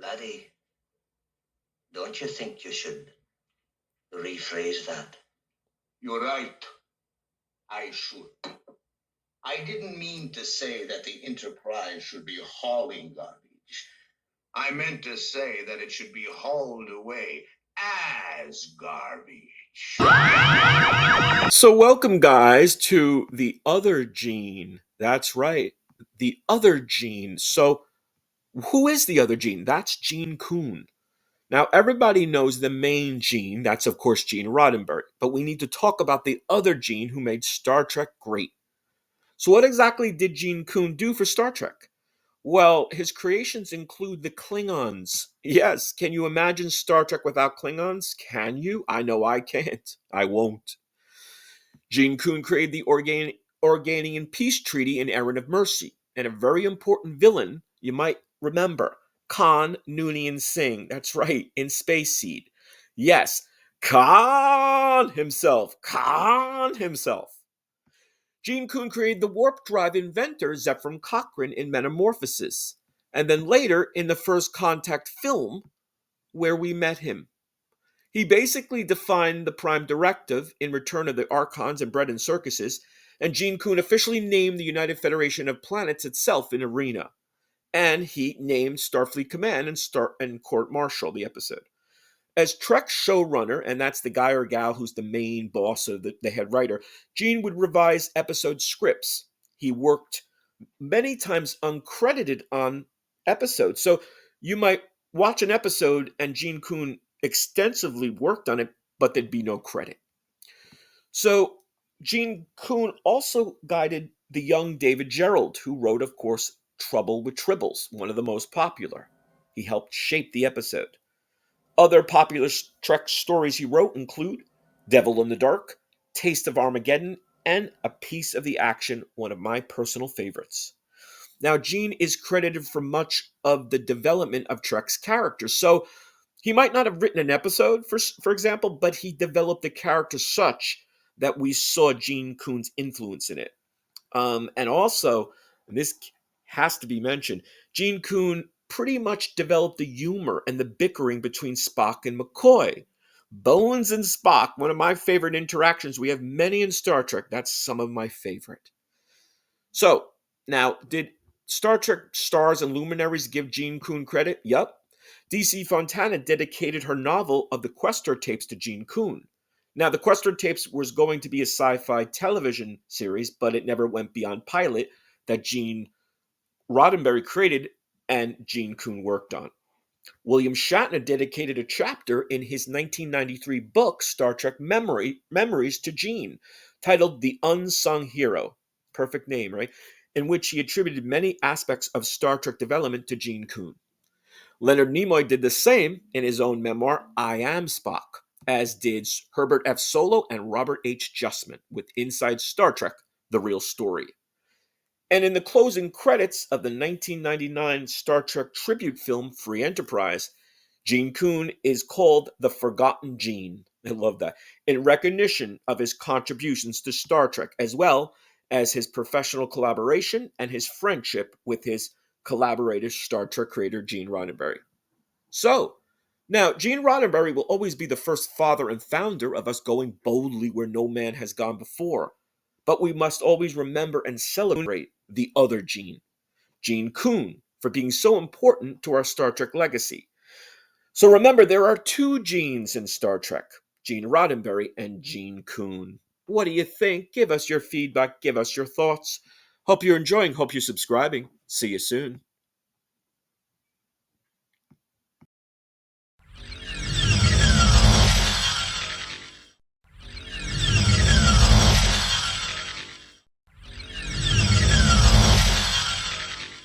Laddie, don't you think you should rephrase that? You're right. I should. I didn't mean to say that the Enterprise should be hauling garbage. I meant to say that it should be hauled away as garbage. So welcome, guys, to the other Gene. That's right, the other Gene. So who is the other Gene? That's Gene Coon. Now, everybody knows the main Gene. That's, of course, Gene Roddenberry. But we need to talk about the other Gene who made Star Trek great. So what exactly did Gene Coon do for Star Trek? Well, his creations include the Klingons. Yes, can you imagine Star Trek without Klingons? Can you? I know I can't. I won't. Gene Coon created the Organian Peace Treaty in Errand of Mercy, and a very important villain you might remember, Khan Noonien Singh. That's right, in Space Seed. Yes, Khan himself. Khan himself. Gene Coon created the warp drive inventor Zephram Cochrane in Metamorphosis, and then later in the First Contact film, where we met him. He basically defined the Prime Directive in Return of the Archons and Bread and Circuses, and Gene Coon officially named the United Federation of Planets itself in Arena. And he named Starfleet Command and Court Martial, the episode. As Trek's showrunner, and that's the guy or gal who's the main boss of the head writer, Gene would revise episode scripts. He worked many times uncredited on episodes. So you might watch an episode and Gene Coon extensively worked on it, but there'd be no credit. So Gene Coon also guided the young David Gerrold, who wrote, of course, Trouble with Tribbles, one of the most popular. He helped shape the episode. Other popular Trek stories he wrote include Devil in the Dark, Taste of Armageddon, and A Piece of the Action, one of my personal favorites. Now, Gene is credited for much of the development of Trek's characters, so he might not have written an episode, for example, but he developed the character such that we saw Gene Coon's influence in it. And also, and this has to be mentioned, Gene Coon pretty much developed the humor and the bickering between Spock and McCoy. Bones and Spock, one of my favorite interactions. We have many in Star Trek. That's some of my favorite. So, now, did Star Trek stars and luminaries give Gene Coon credit? Yup. DC Fontana dedicated her novel of the Questor tapes to Gene Coon. Now, the Questor tapes was going to be a sci-fi television series, but it never went beyond pilot that Gene Roddenberry created and Gene Coon worked on. William Shatner dedicated a chapter in his 1993 book, Star Trek Memories, to Gene, titled The Unsung Hero. Perfect name, right? In which he attributed many aspects of Star Trek development to Gene Coon. Leonard Nimoy did the same in his own memoir, I Am Spock, as did Herbert F. Solow and Robert H. Justman with Inside Star Trek, The Real Story. And in the closing credits of the 1999 Star Trek tribute film Free Enterprise, Gene Coon is called the Forgotten Gene. I love that. In recognition of his contributions to Star Trek, as well as his professional collaboration and his friendship with his collaborator, Star Trek creator Gene Roddenberry. So, now, Gene Roddenberry will always be the first father and founder of us going boldly where no man has gone before. But we must always remember and celebrate the other Gene, Gene Coon, for being so important to our Star Trek legacy. So remember, there are two Genes in Star Trek, Gene Roddenberry and Gene Coon. What do you think? Give us your feedback. Give us your thoughts. Hope you're enjoying. Hope you're subscribing. See you soon.